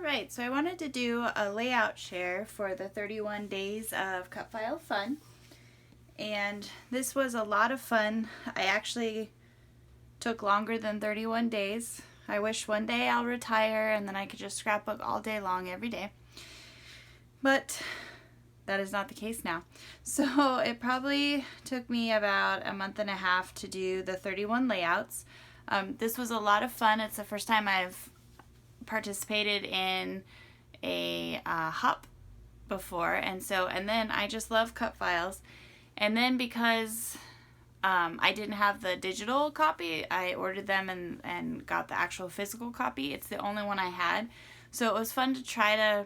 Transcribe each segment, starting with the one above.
Alright, so I wanted to do a layout share for the 31 days of Cutfile Fun. And this was a lot of fun. I actually took longer than 31 days. I wish one day I'll retire and then I could just scrapbook all day long every day. But that is not the case now. So it probably took me about a month and a half to do the 31 layouts. This was a lot of fun. It's the first time I've participated in a hop before, and then I just love Cutfiles. And then because I didn't have the digital copy, I ordered them and got the actual physical copy. It's the only one I had, so it was fun to try to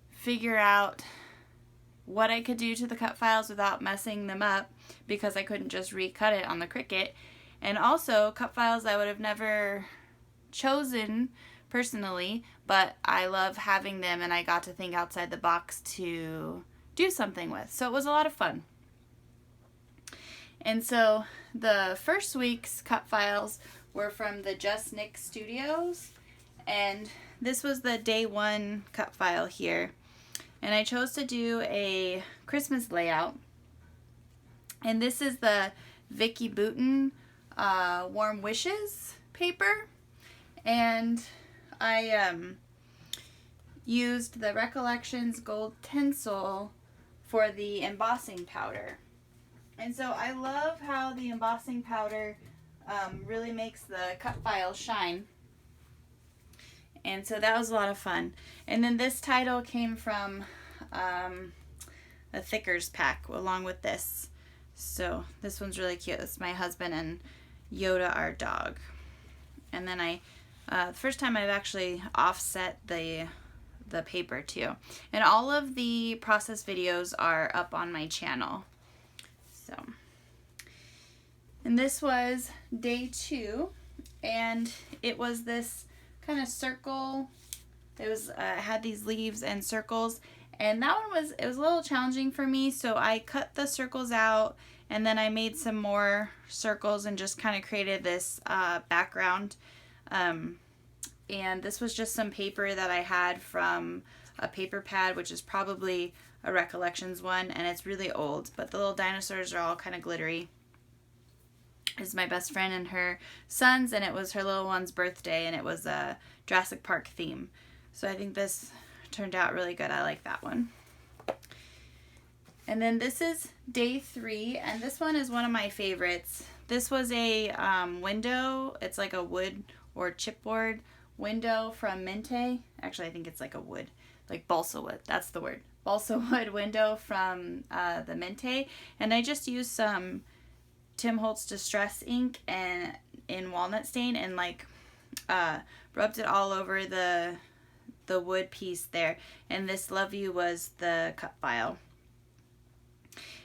figure out what I could do to the Cutfiles without messing them up, because I couldn't just recut it on the Cricut. And also Cutfiles I would have never chosen personally, but I love having them and I got to think outside the box to do something with. So it was a lot of fun. And so the first week's Cutfiles were from the Just Nick Studios, and this was the day one Cutfile here. And I chose to do a Christmas layout. And this is the Vicky Bouton Warm Wishes paper. And I used the Recollections Gold Tinsel for the embossing powder. And so I love how the embossing powder really makes the Cutfile shine. And so that was a lot of fun. And then this title came from a Thickers pack along with this. So this one's really cute. It's my husband and Yoda, our dog. And then the first time I've actually offset the paper too. And all of the process videos are up on my channel. So, and this was day 2, and it was this kind of circle. It was had these leaves and circles, and that one was a little challenging for me, so I cut the circles out and then I made some more circles and just kind of created this background. And this was just some paper that I had from a paper pad, which is probably a Recollections one, and it's really old, but the little dinosaurs are all kind of glittery. It's my best friend and her son's, and it was her little one's birthday, and it was a Jurassic Park theme. So I think this turned out really good. I like that one. And then this is day 3, and this one is one of my favorites. This was a window. It's like a wood or chipboard window from Mente. Actually, I think it's like a wood, like balsa wood. That's the word. Balsa wood window from the Mente. And I just used some Tim Holtz Distress ink and in walnut stain and like rubbed it all over the wood piece there. And this Love You was the Cutfile.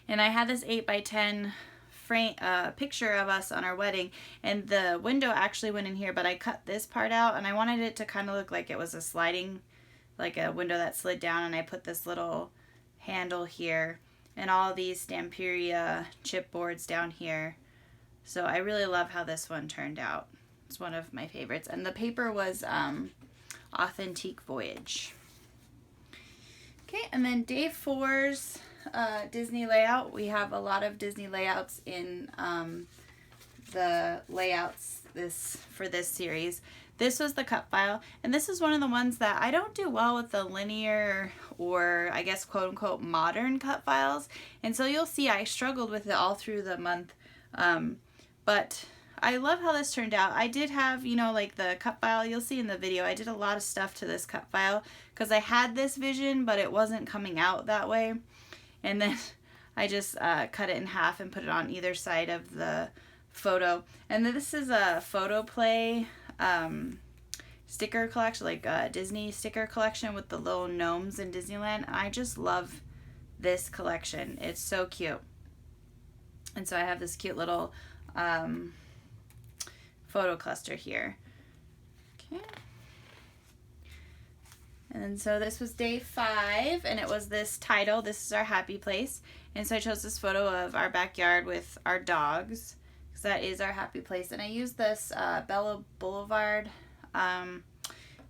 And I had this 8x10 frame picture of us on our wedding, and the window actually went in here, but I cut this part out and I wanted it to kind of look like it was a sliding, like a window that slid down, and I put this little handle here and all these Stamperia chipboards down here. So I really love how this one turned out. It's one of my favorites, and the paper was Authentique Voyage. Okay, and then day 4's Disney layout. We have a lot of Disney layouts in the layouts for this series. This was the Cutfile, and this is one of the ones that I don't do well with the linear, or I guess quote unquote modern Cutfiles, and so you'll see I struggled with it all through the month, but I love how this turned out. I did have, you know, like the Cutfile, you'll see in the video, I did a lot of stuff to this Cutfile because I had this vision, but it wasn't coming out that way. And then I just cut it in half and put it on either side of the photo. And then this is a photo play sticker collection, like a Disney sticker collection with the little gnomes in Disneyland. I just love this collection. It's so cute. And so I have this cute little photo cluster here. Okay. And so this was day 5, and it was this title, This is Our Happy Place. And so I chose this photo of our backyard with our dogs, because that is our happy place. And I used this Bella Boulevard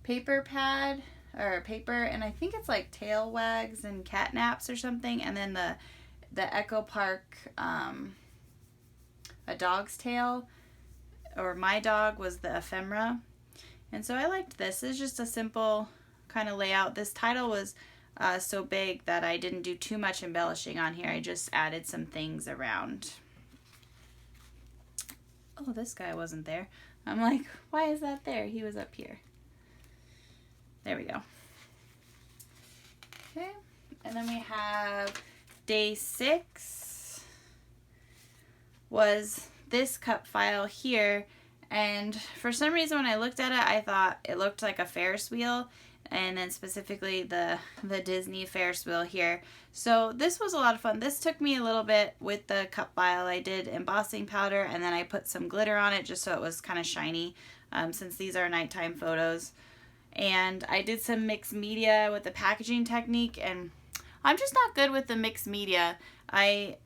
paper pad or paper, and I think it's like tail wags and catnaps or something, and then the Echo Park, a dog's tail, or my dog was the ephemera. And so I liked this. It's just a simple kind of layout. This title was so big that I didn't do too much embellishing on here. I just added some things around. Oh, this guy wasn't there. I'm like, why is that there? He was up here. There we go. Okay, and then we have day 6 was this cup file here, and for some reason when I looked at it, I thought it looked like a Ferris wheel, and then specifically the Disney Ferris wheel here. So this was a lot of fun. This took me a little bit with the cup file. I did embossing powder, and then I put some glitter on it just so it was kind of shiny, since these are nighttime photos. And I did some mixed media with the packaging technique, and I'm just not good with the mixed media. I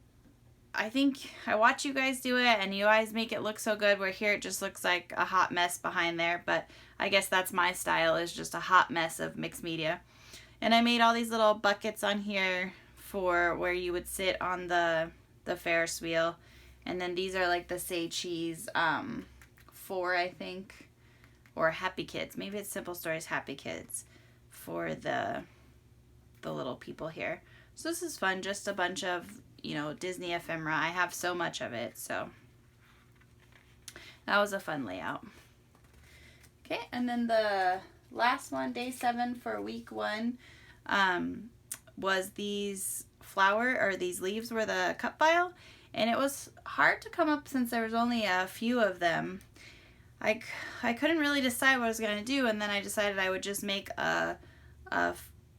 think I watch you guys do it, and you guys make it look so good, where here it just looks like a hot mess behind there, but I guess that's my style, is just a hot mess of mixed media. And I made all these little buckets on here for where you would sit on the Ferris wheel, and then these are like the Say Cheese 4, I think, or Happy Kids. Maybe it's Simple Stories Happy Kids for the little people here. So this is fun, just a bunch of, you know, Disney ephemera. I have so much of it, so that was a fun layout. Okay, and then the last one, day 7 for week 1, was these these leaves were the cup file, and it was hard to come up since there was only a few of them. I couldn't really decide what I was going to do, and then I decided I would just make a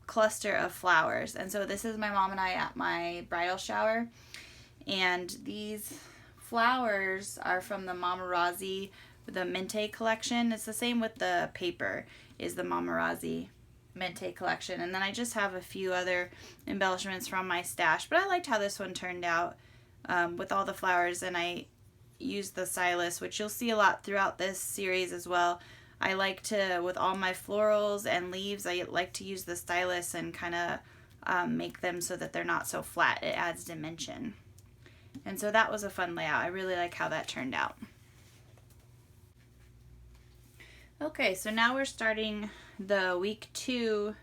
cluster of flowers. And so this is my mom and I at my bridal shower, and these flowers are from the Mamarazzi, the Mente collection. It's the same with the paper, is the Mamarazzi Mente collection. And then I just have a few other embellishments from my stash, but I liked how this one turned out with all the flowers, and I used the stylus, which you'll see a lot throughout this series as well. I like to, with all my florals and leaves, I like to use the stylus and kind of make them so that they're not so flat. It adds dimension. And so that was a fun layout. I really like how that turned out. Okay, so now we're starting the week 2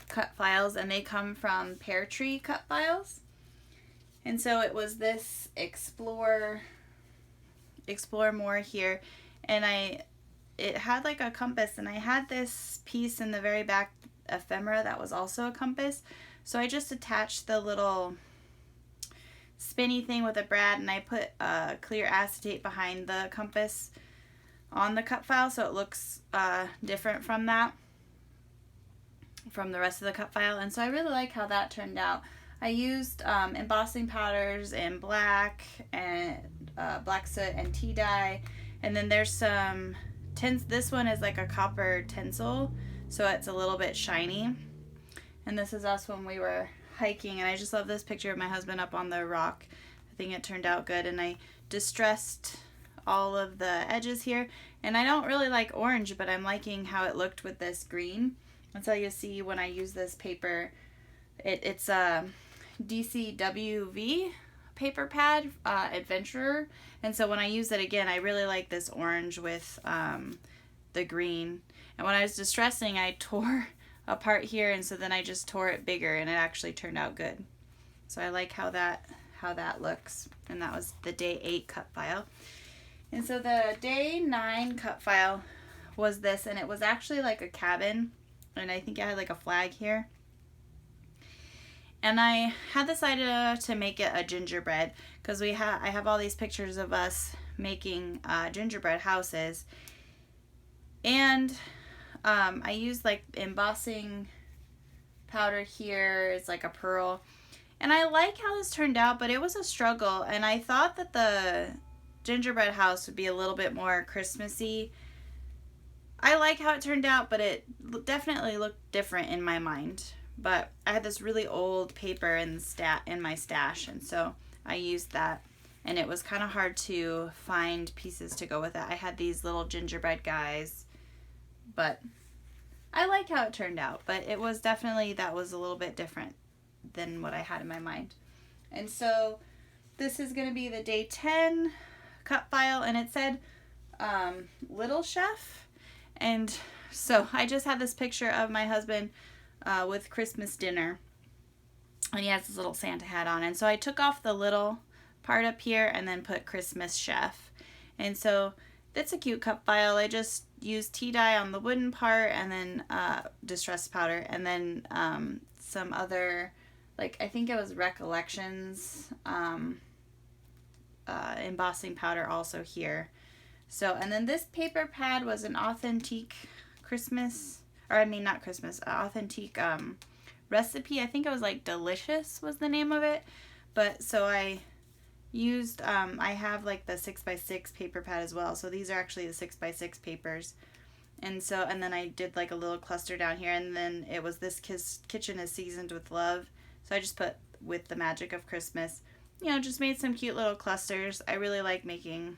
cut files, and they come from Pear Tree cut files. And so it was this explore more here, and it had like a compass, and I had this piece in the very back ephemera that was also a compass. So I just attached the little spinny thing with a brad, and I put clear acetate behind the compass on the cut file, so it looks different from the rest of the cut file. And so I really like how that turned out. I used embossing powders in black and black soot and tea dye, and then there's some this one is like a copper tinsel, so it's a little bit shiny. And this is us when we were hiking, and I just love this picture of my husband up on the rock. I think it turned out good, and I distressed all of the edges here, and I don't really like orange, but I'm liking how it looked with this green. That's how you see when I use this paper. It's a DCWV paper pad, Adventurer, and so when I use it again, I really like this orange with the green. And when I was distressing, I tore a part here, and so then I just tore it bigger, and it actually turned out good. So I like how that looks. And that was the day 8 cut file. And so the day 9 cut file was this, and it was actually like a cabin, and I think it had like a flag here. And I had this idea to make it a gingerbread, because I have all these pictures of us making gingerbread houses, and I used like embossing powder here. It's like a pearl, and I like how this turned out, but it was a struggle, and I thought that the gingerbread house would be a little bit more Christmassy. I like how it turned out, but it definitely looked different in my mind. But I had this really old paper in my stash, and so I used that, and it was kind of hard to find pieces to go with it. I had these little gingerbread guys, but I like how it turned out, but it was definitely, that was a little bit different than what I had in my mind. And so this is going to be the day 10 cut file, and it said Little Chef. And so I just had this picture of my husband with Christmas dinner, and he has this little Santa hat on. And so I took off the little part up here and then put Christmas Chef. And so that's a cute cut file. I just used tea dye on the wooden part, and then distress powder, and then some other, like, I think it was Recollections embossing powder also here. So, and then this paper pad was an authentic Christmas, or I mean not Christmas, authentic recipe. I think it was like Delicious was the name of it. But so I used, I have like the 6x6 paper pad as well. So these are actually the 6x6 papers. And so, and then I did like a little cluster down here, and then it was This Kitchen is Seasoned with Love. So I just put With the Magic of Christmas. You know, just made some cute little clusters. I really like making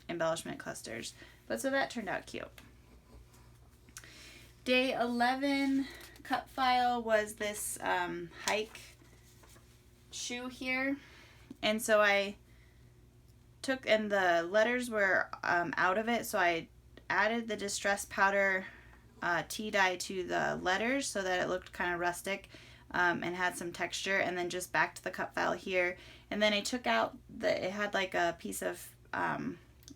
embellishment clusters. But so that turned out cute. Day 11 cut file was this hike shoe here. And so I took, and the letters were out of it, so I added the distress powder tea dye to the letters so that it looked kind of rustic and had some texture, and then just backed the cut file here. And then I took out it had like a piece of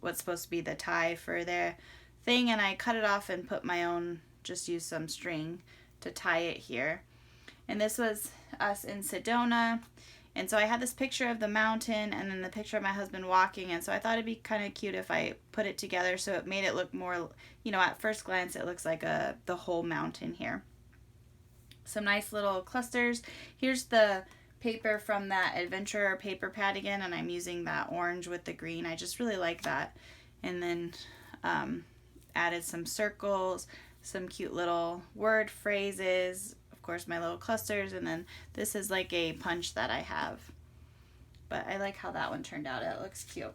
what's supposed to be the tie for their thing, and I cut it off and put my own, just used some string to tie it here. And this was us in Sedona. And so I had this picture of the mountain and then the picture of my husband walking. And so I thought it'd be kind of cute if I put it together, so it made it look more, you know, at first glance it looks like the whole mountain here. Some nice little clusters. Here's the paper from that Adventurer paper pad again, and I'm using that orange with the green. I just really like that. And then added some circles, some cute little word phrases, of course my little clusters, and then this is like a punch that I have. But I like how that one turned out. It looks cute.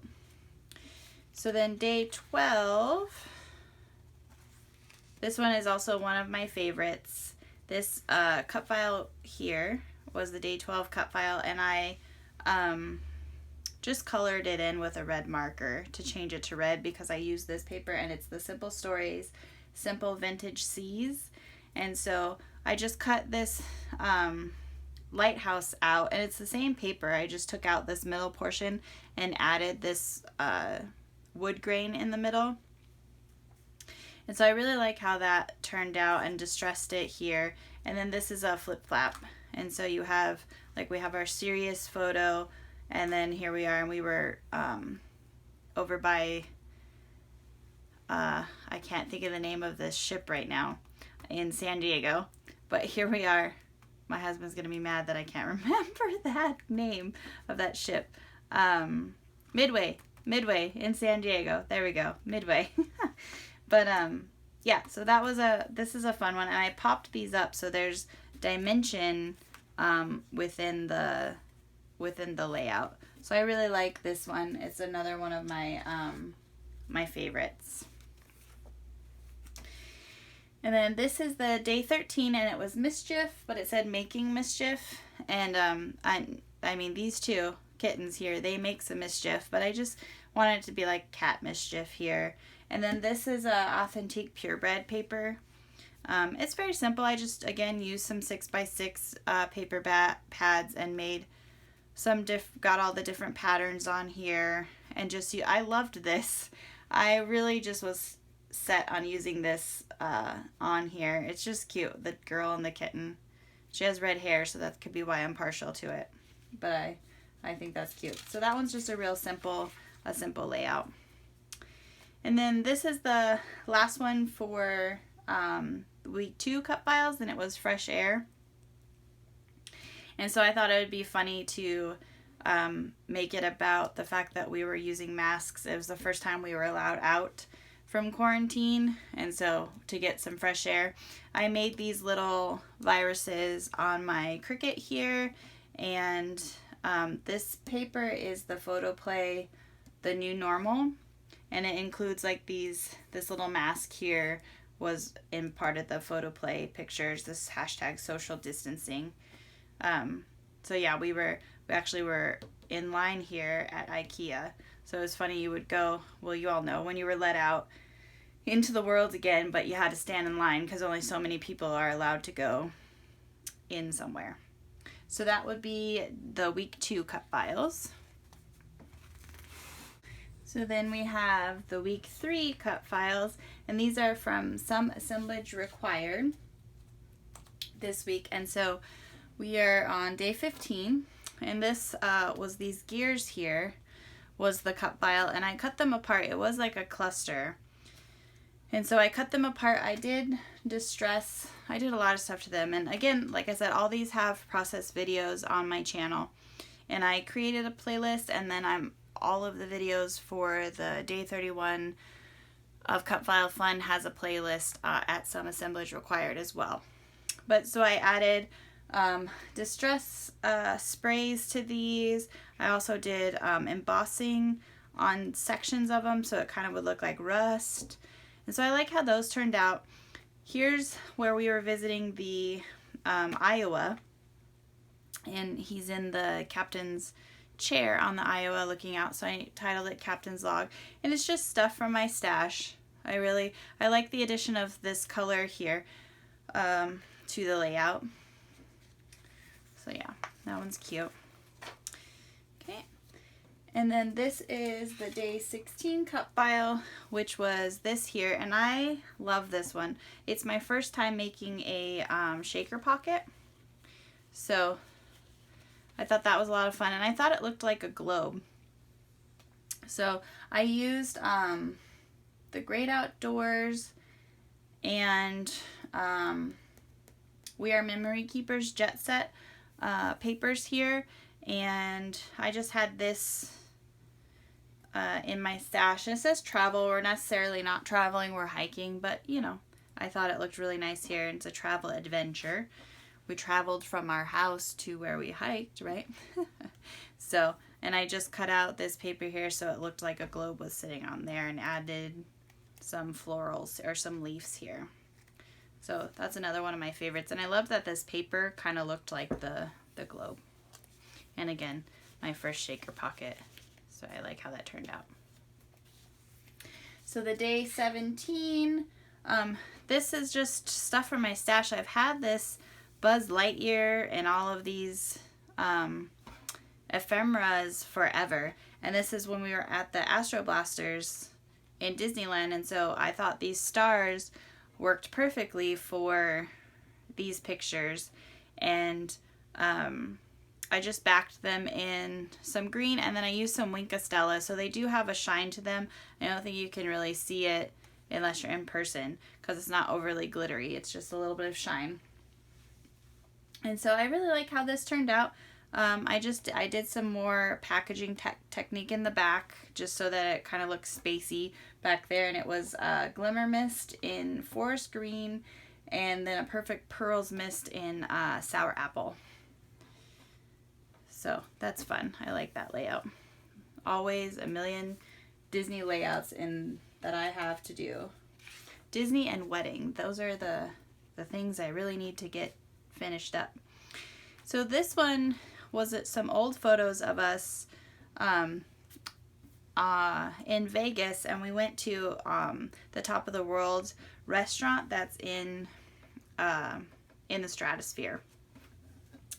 So then day 12, this one is also one of my favorites. This cut file here was the day 12 cut file, and I just colored it in with a red marker to change it to red because I use this paper, and it's the Simple Stories Simple Vintage Seas. And so I just cut this lighthouse out, and it's the same paper. I just took out this middle portion and added this wood grain in the middle. And so I really like how that turned out, and distressed it here. And then this is a flip flap. And so you have, like, we have our serious photo, and then here we are, and we were over by, I can't think of the name of this ship right now, in San Diego. But here we are. My husband's going to be mad that I can't remember that name of that ship. Midway in San Diego. There we go. Midway. But yeah, so that was this is a fun one, and I popped these up so there's dimension within the layout. So I really like this one. It's another one of my my favorites. And then this is the day 13, and it was mischief, but it said making mischief. And I mean, these two kittens here, they make some mischief, but I just wanted it to be like cat mischief here. And then this is a authentic purebred paper. It's very simple. I just, again, used some 6x6 paper pads and made some got all the different patterns on here. And just, I loved this. I really just was set on using this on here. It's just cute. The girl and the kitten. She has red hair, so that could be why I'm partial to it. But I think that's cute. So that one's just a real simple layout. And then this is the last one for week 2 cut files, and it was fresh air. And so I thought it would be funny to make it about the fact that we were using masks. It was the first time we were allowed out from quarantine, and so to get some fresh air, I made these little viruses on my Cricut here. And this paper is the Photoplay The New Normal, and it includes like this little mask here was in part of the photo play pictures, this hashtag social distancing. So yeah, we actually were in line here at IKEA. So it was funny, you would go, well, you all know, when you were let out into the world again, but you had to stand in line because only so many people are allowed to go in somewhere. So that would be the week 2 Cutfiles. So then we have the week 3 Cutfiles, and these are from Some Assemblage Required this week. And so we are on day 15, and this was these gears here was the cut file, and I cut them apart. It was like a cluster. And so I cut them apart. I did distress. I did a lot of stuff to them. And again, like I said, all these have process videos on my channel. And I created a playlist, and then all of the videos for the day 31 of Cut File Fun has a playlist at Some Assemblage Required as well. But so I added distress sprays to these. I also did embossing on sections of them so it kind of would look like rust. And so I like how those turned out. Here's where we were visiting the Iowa, and he's in the captain's chair on the Iowa looking out, so I titled it Captain's Log. And it's just stuff from my stash. I like the addition of this color here to the layout. So yeah, that one's cute. Okay. And then this is the day 16 cut file, which was this here, and I love this one. It's my first time making a shaker pocket, so I thought that was a lot of fun, and I thought it looked like a globe. So I used the Great Outdoors and We Are Memory Keepers Jet Set papers here, and I just had this in my stash. And it says travel. We're necessarily not traveling, we're hiking, but you know, I thought it looked really nice here, and it's a travel adventure. We traveled from our house to where we hiked, right? So, and I just cut out this paper here so it looked like a globe was sitting on there, and added some florals or some leaves here. So that's another one of my favorites, and I love that this paper kind of looked like the globe. And again, my first shaker pocket, so I like how that turned out. So the day 17, this is just stuff from my stash. I've had this Buzz Lightyear and all of these ephemeras forever, and this is when we were at the Astro Blasters in Disneyland, and so I thought these stars worked perfectly for these pictures, and I just backed them in some green, and then I used some Wink Stella, so they do have a shine to them. I don't think you can really see it unless you're in person because it's not overly glittery. It's just a little bit of shine. And so I really like how this turned out. I did some more packaging technique in the back just so that it kind of looks spacey back there, and it was Glimmer Mist in Forest Green, and then a Perfect Pearls Mist in Sour Apple. So that's fun. I like that layout. Always a million Disney layouts that I have to do. Disney and wedding. Those are the things I really need to get finished up. So this one was some old photos of us in Vegas, and we went to the Top of the World restaurant that's in the Stratosphere.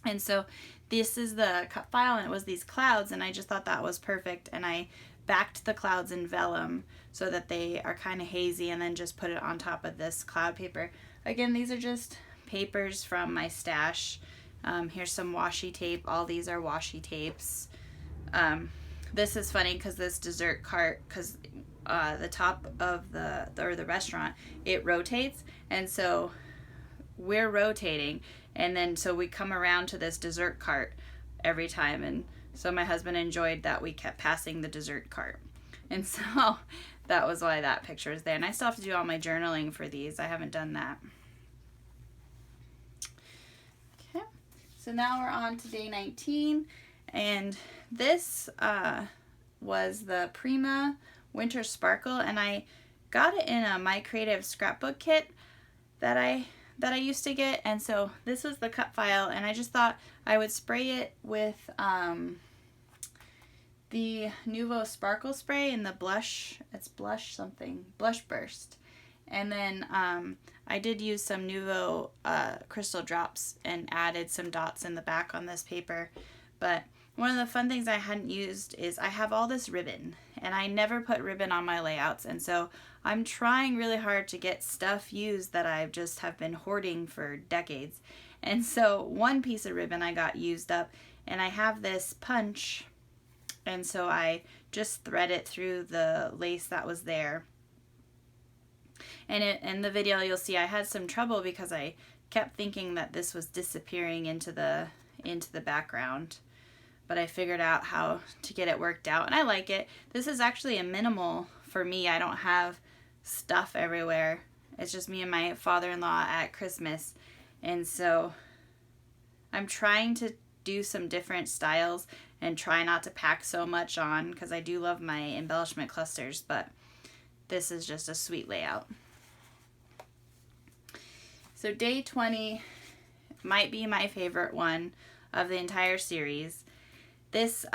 And so this is the cut file, and it was these clouds, and I just thought that was perfect, and I backed the clouds in vellum so that they are kind of hazy, and then just put it on top of this cloud paper. Again, these are just papers from my stash. Here's some washi tape. All these are washi tapes. This is funny because this dessert cart, because the top of the restaurant, it rotates, and so we're rotating, and then so we come around to this dessert cart every time, and so my husband enjoyed that we kept passing the dessert cart, and so that was why that picture is there. And I still have to do all my journaling for these. I haven't done that. Okay, so now we're on to day 19, and this was the Prima Winter Sparkle, and I got it in a My Kreative scrapbook kit that I used to get, and so this was the cut file, and I just thought I would spray it with the Nuvo Sparkle Spray in the blush, it's blush burst. And then I did use some Nuvo crystal drops and added some dots in the back on this paper. But one of the fun things I hadn't used is I have all this ribbon, and I never put ribbon on my layouts, and so I'm trying really hard to get stuff used that I just have been hoarding for decades. And so one piece of ribbon I got used up, and I have this punch, and so I just thread it through the lace that was there. And in the video you'll see I had some trouble because I kept thinking that this was disappearing into the background, but I figured out how to get it worked out, and I like it. This is actually a minimal for me. I don't have stuff everywhere. It's just me and my father-in-law at Christmas, and so I'm trying to do some different styles and try not to pack so much on, because I do love my embellishment clusters, but this is just a sweet layout. So day 20 might be my favorite one of the entire series. This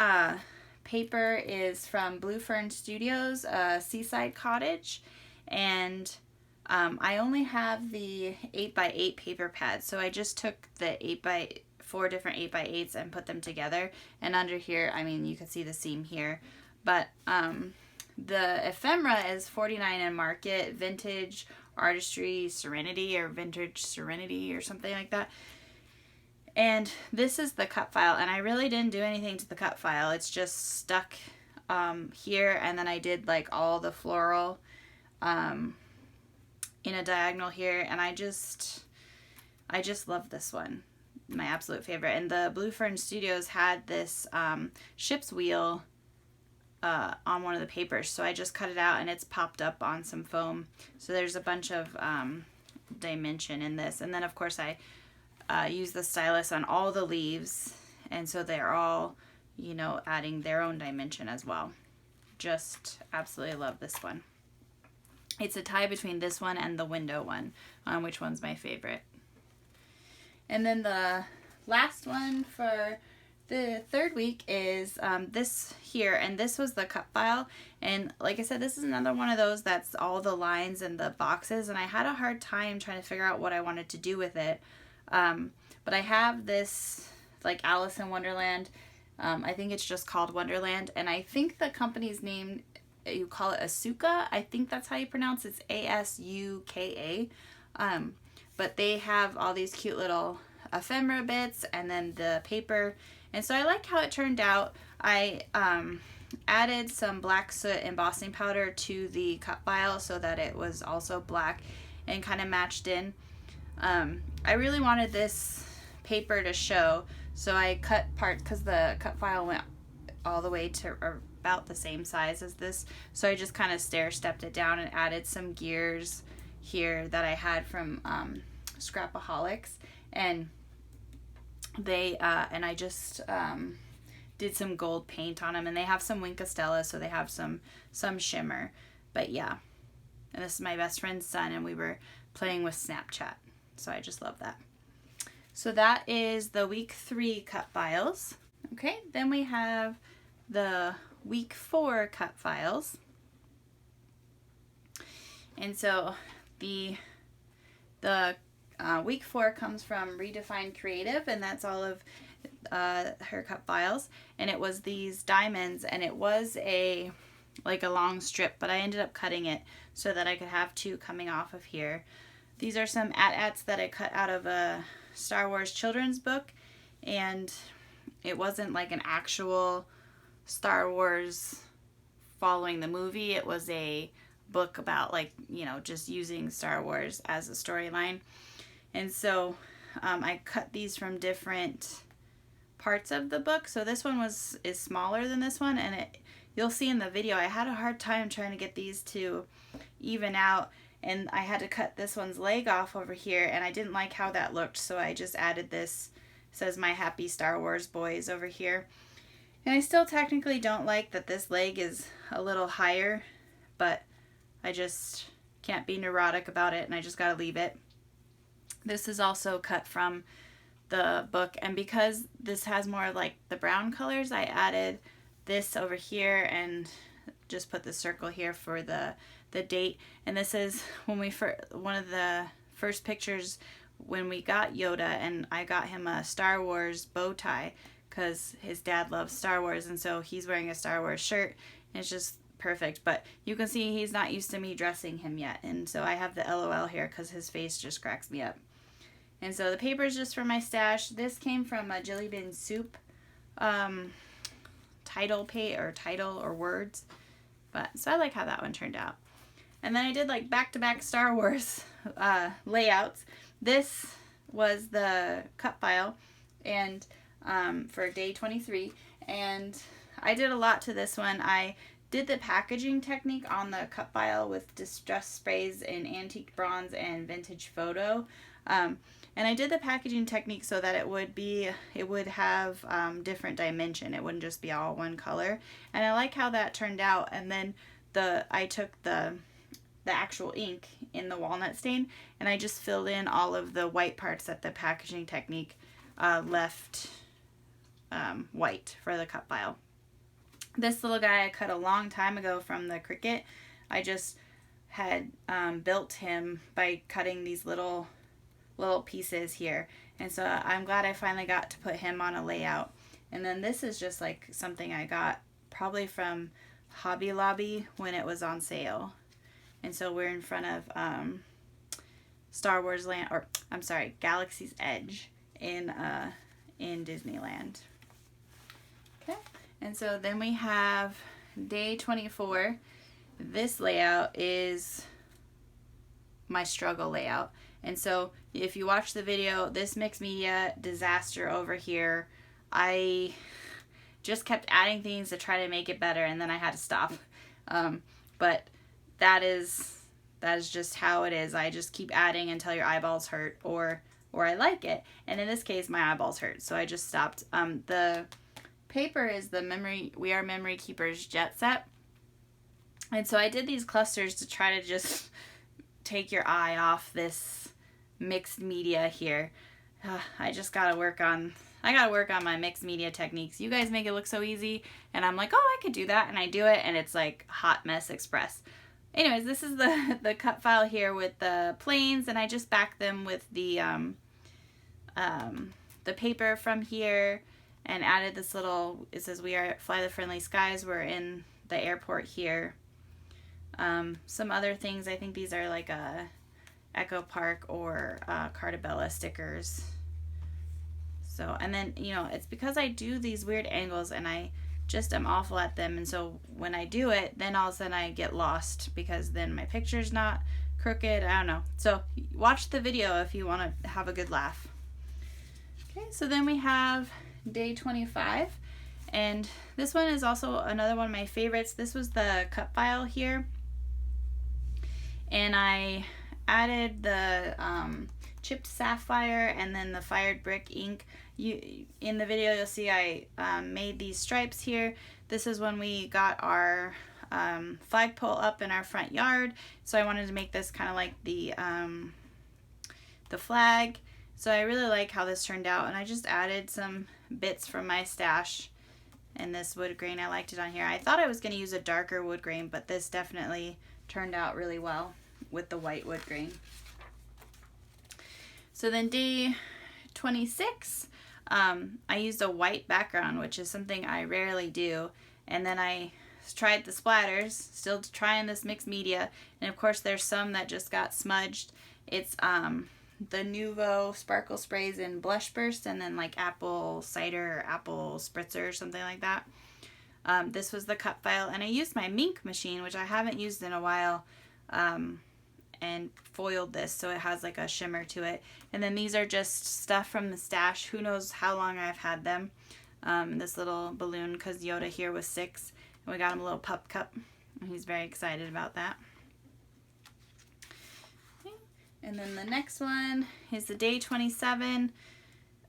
paper is from Blue Fern Studios, Seaside Cottage, and I only have the 8x8 paper pad, so I just took the 4 different 8x8s and put them together. And under here, I mean, you can see the seam here, but the ephemera is $49 in market, vintage artistry serenity or vintage serenity or something like that. And this is the cut file, and I really didn't do anything to the cut file. It's just stuck here, and then I did like all the floral in a diagonal here, and I just love this one. My absolute favorite. And the Blue Fern Studios had this ship's wheel on one of the papers, so I just cut it out and it's popped up on some foam. So there's a bunch of dimension in this, and then of course I use the stylus on all the leaves, and so they're all, you know, adding their own dimension as well. Just absolutely love this one. It's a tie between this one and the window one on which one's my favorite. And then the last one for the third week is this here, and this was the cut file. And like I said, this is another one of those that's all the lines and the boxes, and I had a hard time trying to figure out what I wanted to do with it. But I have this like Alice in Wonderland. I think it's just called Wonderland, and I think the company's name, you call it Asuka. I think that's how you pronounce it. It's A-S-U-K-A. But they have all these cute little ephemera bits and then the paper. And so I like how it turned out. I added some black soot embossing powder to the cut file so that it was also black and kind of matched in. I really wanted this paper to show, so I cut parts because the cut file went all the way to about the same size as this. So I just kind of stair-stepped it down and added some gears here that I had from Scrapaholics, and they and I just did some gold paint on them, and they have some Wink Stella, so they have some shimmer. But yeah, and this is my best friend's son, and we were playing with Snapchat, so I just love that. So that is the week 3 cut files. Okay, then we have the week 4 cut files, and so the week 4 comes from Redefined Creative, and that's all of her cut files. And it was these diamonds, and it was like a long strip, but I ended up cutting it so that I could have 2 coming off of here. These are some at-ats that I cut out of a Star Wars children's book, and it wasn't like an actual Star Wars following the movie. It was a book about, like, you know, just using Star Wars as a storyline. And so I cut these from different parts of the book. So this one is smaller than this one, and you'll see in the video I had a hard time trying to get these to even out, and I had to cut this one's leg off over here, and I didn't like how that looked, so I just added this, says My Happy Star Wars Boys over here. And I still technically don't like that this leg is a little higher, but I just can't be neurotic about it, and I just gotta leave it. This is also cut from the book, and because this has more like the brown colors, I added this over here and just put the circle here for the date. And this is when we one of the first pictures when we got Yoda, and I got him a Star Wars bow tie because his dad loves Star Wars, and so he's wearing a Star Wars shirt, and it's just perfect. But you can see he's not used to me dressing him yet, and so I have the LOL here because his face just cracks me up. And so the paper is just for my stash. This came from a Jelly Bean Soup title or words, but so I like how that one turned out. And then I did like back-to-back Star Wars layouts. This was the cut file, and for day 23, and I did a lot to this one. I did the packaging technique on the cut file with distress sprays in antique bronze and vintage photo, and I did the packaging technique so that it would have different dimension. It wouldn't just be all one color, and I like how that turned out. And then I took the actual ink in the walnut stain, and I just filled in all of the white parts that the packaging technique left white for the cut file. This little guy I cut a long time ago from the Cricut. I just had built him by cutting these little pieces here, and so I'm glad I finally got to put him on a layout. And then this is just like something I got probably from Hobby Lobby when it was on sale. And so we're in front of Star Wars Land, or I'm sorry, Galaxy's Edge in Disneyland. Okay, and so then we have day 24. This layout is my struggle layout. And so if you watch the video, this mixed media disaster over here, I just kept adding things to try to make it better, and then I had to stop. But that is just how it is. I just keep adding until your eyeballs hurt, or I like it. And in this case, my eyeballs hurt, so I just stopped. The paper is the We Are Memory Keepers Jet Set. And so I did these clusters to try to just take your eye off this mixed media here. I gotta work on my mixed media techniques. You guys make it look so easy, and I'm like, oh, I could do that, and I do it, and it's like Hot Mess Express. Anyways, this is the cut file here with the planes, and I just backed them with the paper from here, and added this little, it says we are Fly the Friendly Skies, we're in the airport here. Some other things, I think these are like a Echo Park or Cartabella stickers. So, and then, you know, it's because I do these weird angles, and I just am awful at them, and so when I do it, then all of a sudden I get lost because then my picture's not crooked. I don't know. So watch the video if you want to have a good laugh. Okay, so then we have day 25, and this one is also another one of my favorites. This was the cut file here, and I added the chipped sapphire and then the fired brick ink. In the video you'll see I made these stripes here. This is when we got our flagpole up in our front yard, so I wanted to make this kind of like the flag. So I really like how this turned out, and I just added some bits from my stash and this wood grain. I liked it on here. I thought I was going to use a darker wood grain, but this definitely turned out really well with the white wood grain. So then day 26, I used a white background, which is something I rarely do, and then I tried the splatters, still trying this mixed media, and of course there's some that just got smudged. It's the Nuvo sparkle sprays in Blush Burst, and then like apple cider or apple spritzer or something like that. This was the cut file, and I used my Mink machine, which I haven't used in a while, and foiled this so it has like a shimmer to it. And then these are just stuff from the stash. Who knows how long I've had them. This little balloon, because Yoda here was 6, and we got him a little pup cup, and he's very excited about that. Okay. And then the next one is the day 27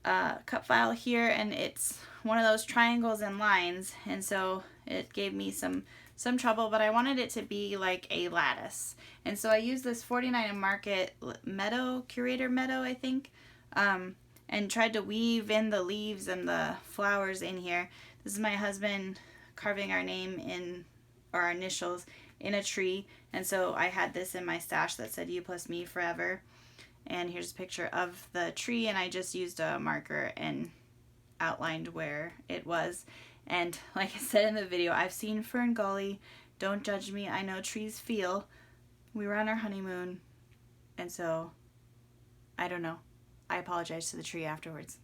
cut file here, and it's one of those triangles and lines, and so it gave me some some trouble, but I wanted it to be like a lattice. And so I used this 49 and Market Meadow, Curator Meadow, I think, and tried to weave in the leaves and the flowers in here. This is my husband carving our name in, or our initials, in a tree. And so I had this in my stash that said you plus me forever. And here's a picture of the tree, and I just used a marker and outlined where it was. And like I said in the video, I've seen Fern Gully. Don't judge me. I know trees feel. We were on our honeymoon, and so I don't know. I apologize to the tree afterwards.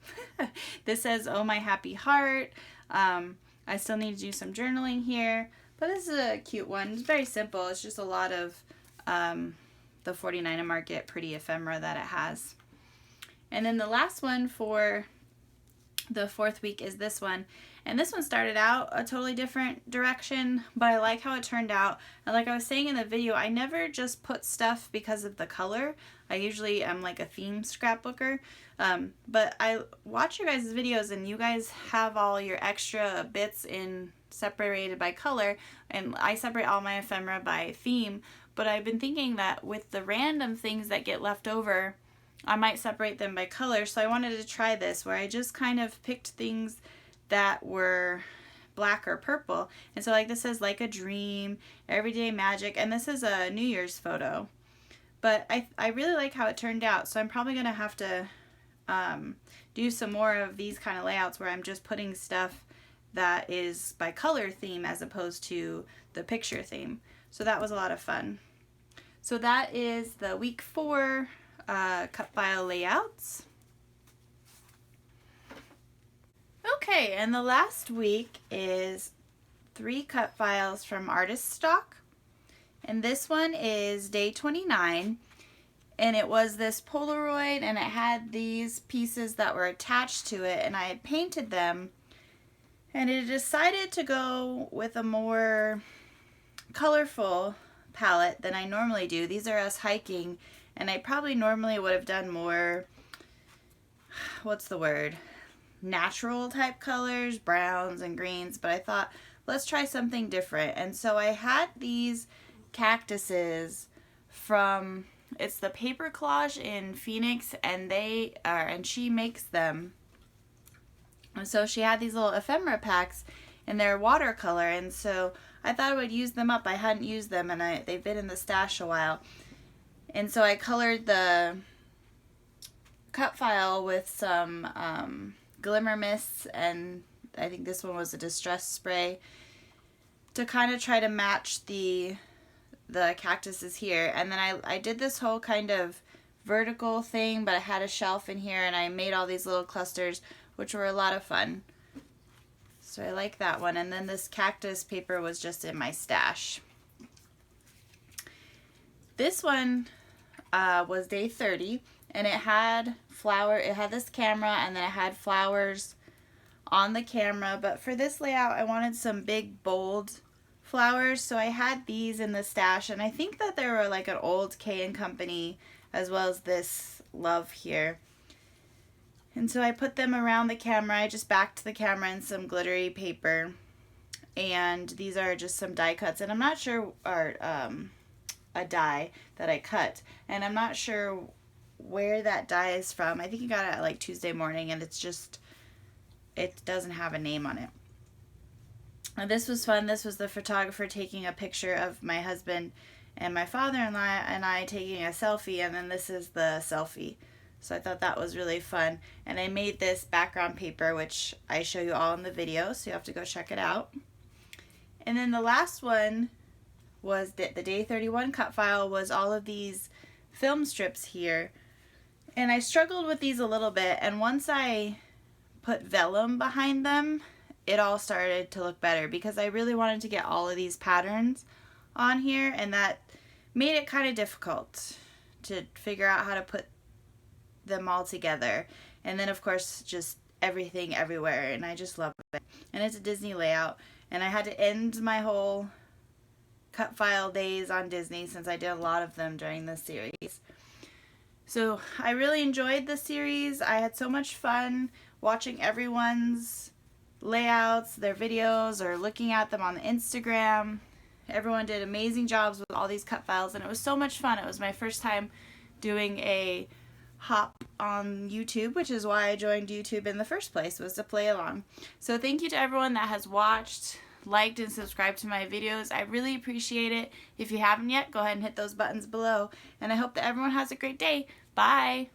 This says, "Oh my happy heart." I still need to do some journaling here, but this is a cute one. It's very simple. It's just a lot of the 49 and Market pretty ephemera that it has. And then the last one for the 4th week is this one. And this one started out a totally different direction, but I like how it turned out. And like I was saying in the video, I never just put stuff because of the color. I usually am like a theme scrapbooker. But I watch your guys' videos and you guys have all your extra bits in separated by color, and I separate all my ephemera by theme. But I've been thinking that with the random things that get left over, I might separate them by color. So I wanted to try this where I just kind of picked things that were black or purple. And so like this says Like a Dream, Everyday Magic, and this is a New Year's photo. But I really like how it turned out, so I'm probably going to have to do some more of these kind of layouts where I'm just putting stuff that is by color theme as opposed to the picture theme. So that was a lot of fun. So that is the week 4 cut file layouts. Okay, and the last week is 3 cut files from Artistock. And this one is day 29. And it was this Polaroid, and it had these pieces that were attached to it, and I had painted them. And it decided to go with a more colorful palette than I normally do. These are us hiking, and I probably normally would have done more, what's the word, natural type colors, browns and greens, but I thought, let's try something different. And so I had these cactuses from, it's the Paper Collage in Phoenix, and she makes them. And so she had these little ephemera packs, and they're watercolor, and so I thought I would use them up. I hadn't used them, and they've been in the stash a while. And so I colored the cut file with some glimmer mists, and I think this one was a distress spray to kind of try to match the cactuses here. And then I did this whole kind of vertical thing, but I had a shelf in here, and I made all these little clusters, which were a lot of fun. So I like that one. And then this cactus paper was just in my stash. This one was day 30, and it had this camera, and then it had flowers on the camera. But for this layout, I wanted some big, bold flowers, so I had these in the stash, and I think that they were like an old K & Company, as well as this love here. And so I put them around the camera. I just backed the camera in some glittery paper, and these are just some die cuts, and I'm not sure, or a die that I cut, and I'm not sure where that die is from. I think you got it like Tuesday morning, and it doesn't have a name on it. And this was fun. This was the photographer taking a picture of my husband and my father-in-law and I taking a selfie, and then this is the selfie. So I thought that was really fun. And I made this background paper, which I show you all in the video, so you have to go check it out. And then the last one was the day 31 cut file, was all of these film strips here. And I struggled with these a little bit, and once I put vellum behind them, it all started to look better, because I really wanted to get all of these patterns on here, and that made it kind of difficult to figure out how to put them all together. And then of course just everything everywhere, and I just love it. And it's a Disney layout, and I had to end my whole cut file days on Disney since I did a lot of them during this series. So I really enjoyed the series. I had so much fun watching everyone's layouts, their videos, or looking at them on the Instagram. Everyone did amazing jobs with all these cut files, and it was so much fun. It was my first time doing a hop on YouTube, which is why I joined YouTube in the first place, was to play along. So thank you to everyone that has watched, liked, and subscribed to my videos. I really appreciate it. If you haven't yet, go ahead and hit those buttons below, and I hope that everyone has a great day. Bye!